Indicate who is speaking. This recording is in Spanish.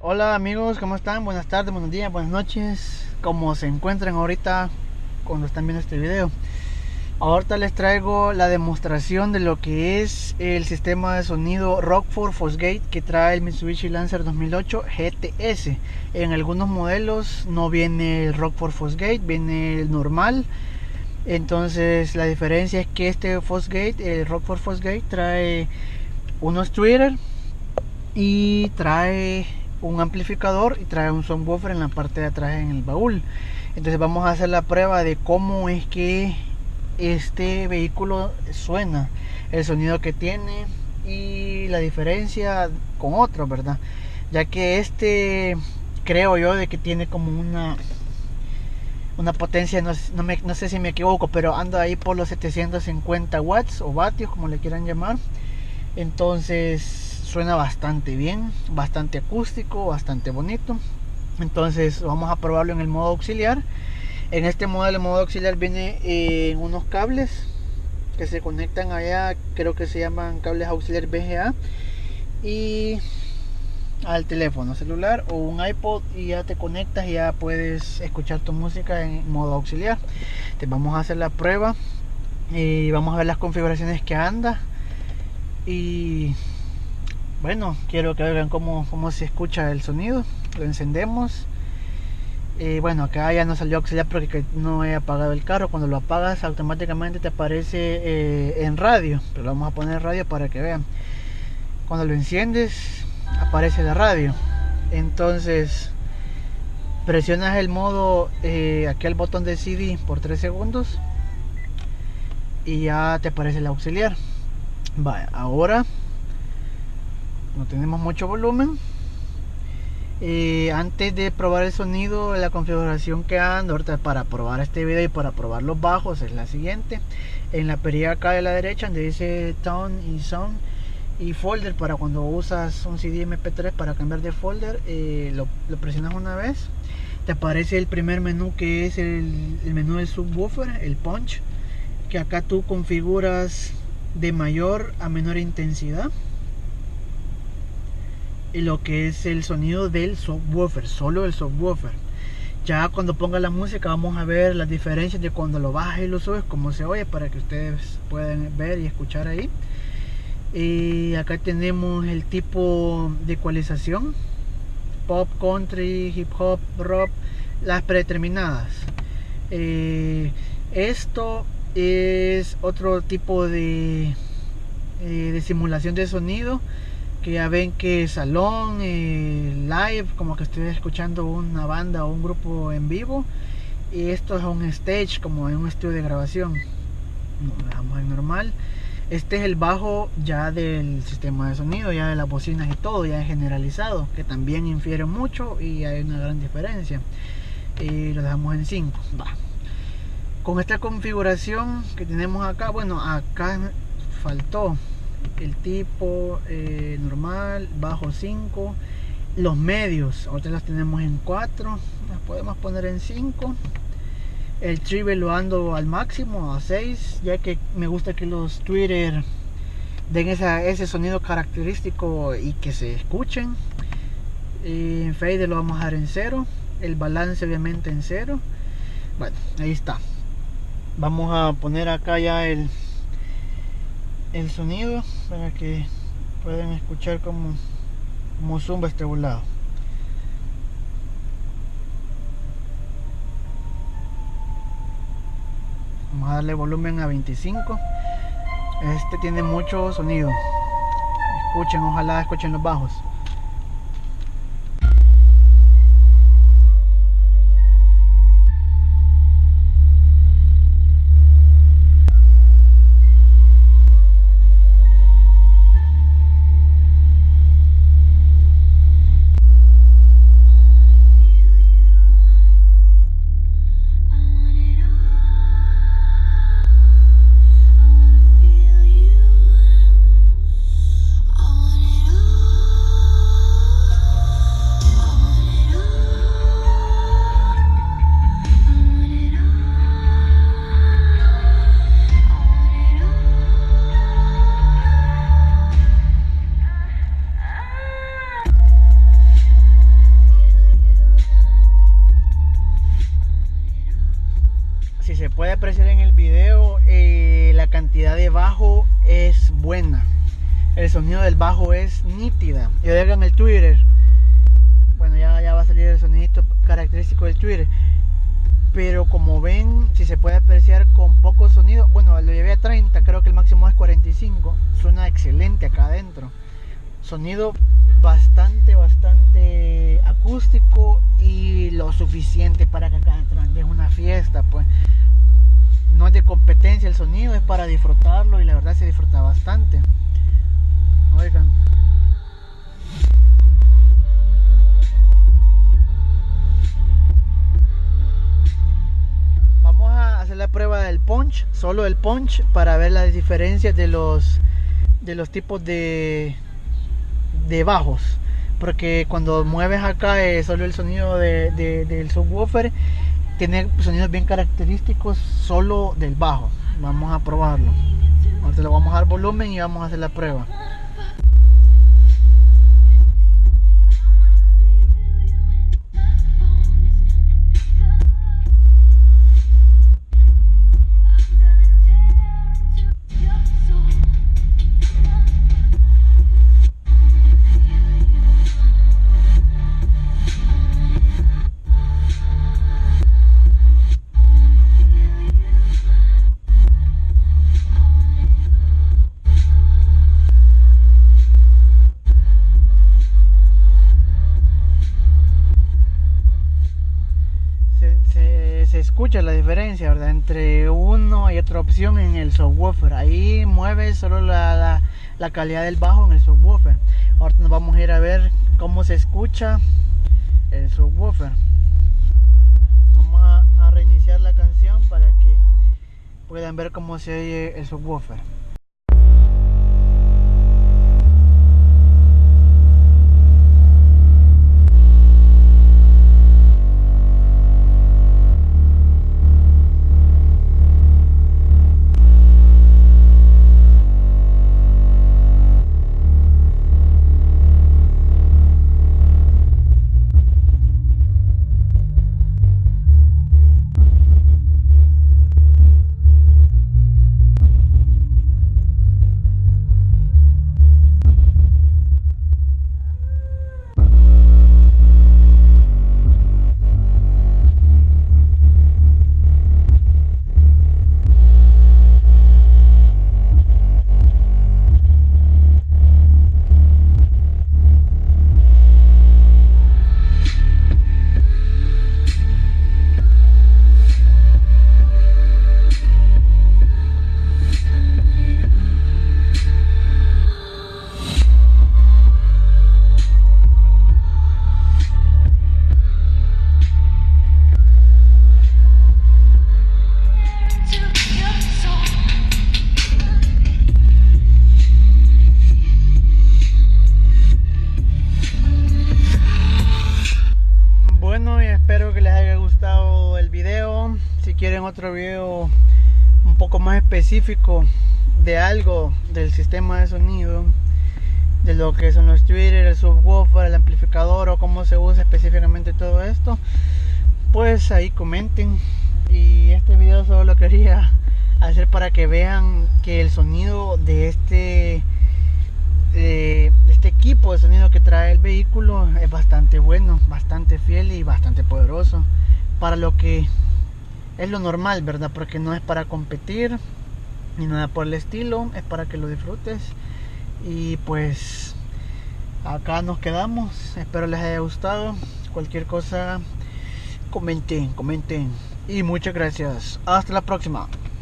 Speaker 1: Hola amigos, ¿cómo están? Buenas tardes, buenos días, buenas noches. ¿Cómo se encuentran ahorita cuando están viendo este video? Ahorita les traigo la demostración de lo que es el sistema de sonido Rockford Fosgate que trae el Mitsubishi Lancer 2008 GTS. En algunos modelos no viene el Rockford Fosgate, viene el normal. Entonces la diferencia es que este Fosgate, el Rockford Fosgate, trae unos tweeters y trae un amplificador y trae un subwoofer en la parte de atrás en el baúl. Entonces vamos a hacer la prueba de cómo es que este vehículo suena, el sonido que tiene y la diferencia con otros, ¿verdad? Ya que este creo yo de que tiene como una potencia, no sé si me equivoco, pero anda ahí por los 750 watts o vatios, como le quieran llamar. Entonces suena bastante bien, bastante acústico, bastante bonito. Entonces vamos a probarlo en el modo auxiliar. En este modelo, el modo auxiliar viene en unos cables que se conectan allá, creo que se llaman cables auxiliar VGA, y al teléfono celular o un iPod, y ya te conectas y ya puedes escuchar tu música en modo auxiliar. Te vamos a hacer la prueba y vamos a ver las configuraciones que anda. Y bueno, quiero que vean cómo se escucha el sonido. Lo encendemos. Bueno, acá ya no salió auxiliar porque no he apagado el carro. Cuando lo apagas automáticamente te aparece en radio, pero lo vamos a poner en radio para que vean. Cuando lo enciendes aparece la radio. Entonces presionas el modo, aquí el botón de CD por 3 segundos y ya te aparece el auxiliar. Vale, ahora no tenemos mucho volumen. Antes de probar el sonido, la configuración que ando ahorita para probar este video y para probar los bajos es la siguiente. En la perilla acá de la derecha donde dice Tone y Sound y Folder, para cuando usas un CD MP3 para cambiar de folder, lo presionas una vez, te aparece el primer menú, que es el menú del subwoofer, el punch, que acá tú configuras de mayor a menor intensidad y lo que es el sonido del subwoofer, solo el subwoofer. Ya cuando ponga la música vamos a ver las diferencias de cuando lo bajas y lo subes, cómo se oye, para que ustedes puedan ver y escuchar ahí. Y acá tenemos el tipo de ecualización: pop, country, hip hop, rock, las predeterminadas. Esto es otro tipo de simulación de sonido, que ya ven que salón, live, como que estoy escuchando una banda o un grupo en vivo, y esto es un stage, como en un estudio de grabación. Lo dejamos en normal. Este es el bajo ya del sistema de sonido, ya de las bocinas y todo, ya es generalizado, que también infiere mucho y hay una gran diferencia. Lo dejamos en 5. Con esta configuración que tenemos acá, bueno, acá faltó el tipo normal, bajo 5, los medios, ahorita las tenemos en 4, las podemos poner en 5. El treble lo ando al máximo, a 6, ya que me gusta que los tweeters den ese sonido característico y que se escuchen. En fader lo vamos a dar en 0, el balance obviamente en 0. Bueno, ahí está. Vamos a poner acá ya el sonido para que puedan escuchar cómo zumba este volado. Vamos a darle volumen a 25. Este tiene mucho sonido. Escuchen, ojalá escuchen los bajos. apreciar en el video, la cantidad de bajo es buena. El sonido del bajo es nítida. Y oigan el Twitter. Bueno, ya va a salir el sonidito característico del Twitter. Pero como ven, si se puede apreciar con poco sonido. Bueno, lo llevé a 30, creo que el máximo es 45. Suena excelente acá adentro. Sonido bastante acústico y lo suficiente para que acá adentro es una fiesta, pues. No es de competencia el sonido, es para disfrutarlo y la verdad se disfruta bastante. Oigan. Vamos a hacer la prueba del punch, solo el punch, para ver las diferencias de los tipos de bajos. Porque cuando mueves acá solo el sonido del subwoofer, tiene sonidos bien característicos solo del bajo. Vamos a probarlo. Ahorita le vamos a dar volumen y vamos a hacer la prueba. Se escucha la diferencia, ¿verdad? Entre uno y otra opción en el subwoofer. Ahí mueve solo la calidad del bajo en el subwoofer. Ahora nos vamos a ir a ver cómo se escucha el subwoofer. Vamos a reiniciar la canción para que puedan ver cómo se oye el subwoofer. Espero que les haya gustado el video. Si quieren otro video un poco más específico de algo del sistema de sonido, de lo que son los tweeters, el subwoofer, el amplificador o cómo se usa específicamente todo esto, pues ahí comenten. Y este video solo lo quería hacer para que vean que el sonido de este equipo de sonido que trae el vehículo es bastante bueno, bastante fiel y bastante poderoso para lo que es lo normal, ¿verdad? Porque no es para competir ni nada por el estilo, es para que lo disfrutes. Y pues acá nos quedamos, espero les haya gustado. Cualquier cosa comenten y muchas gracias, hasta la próxima.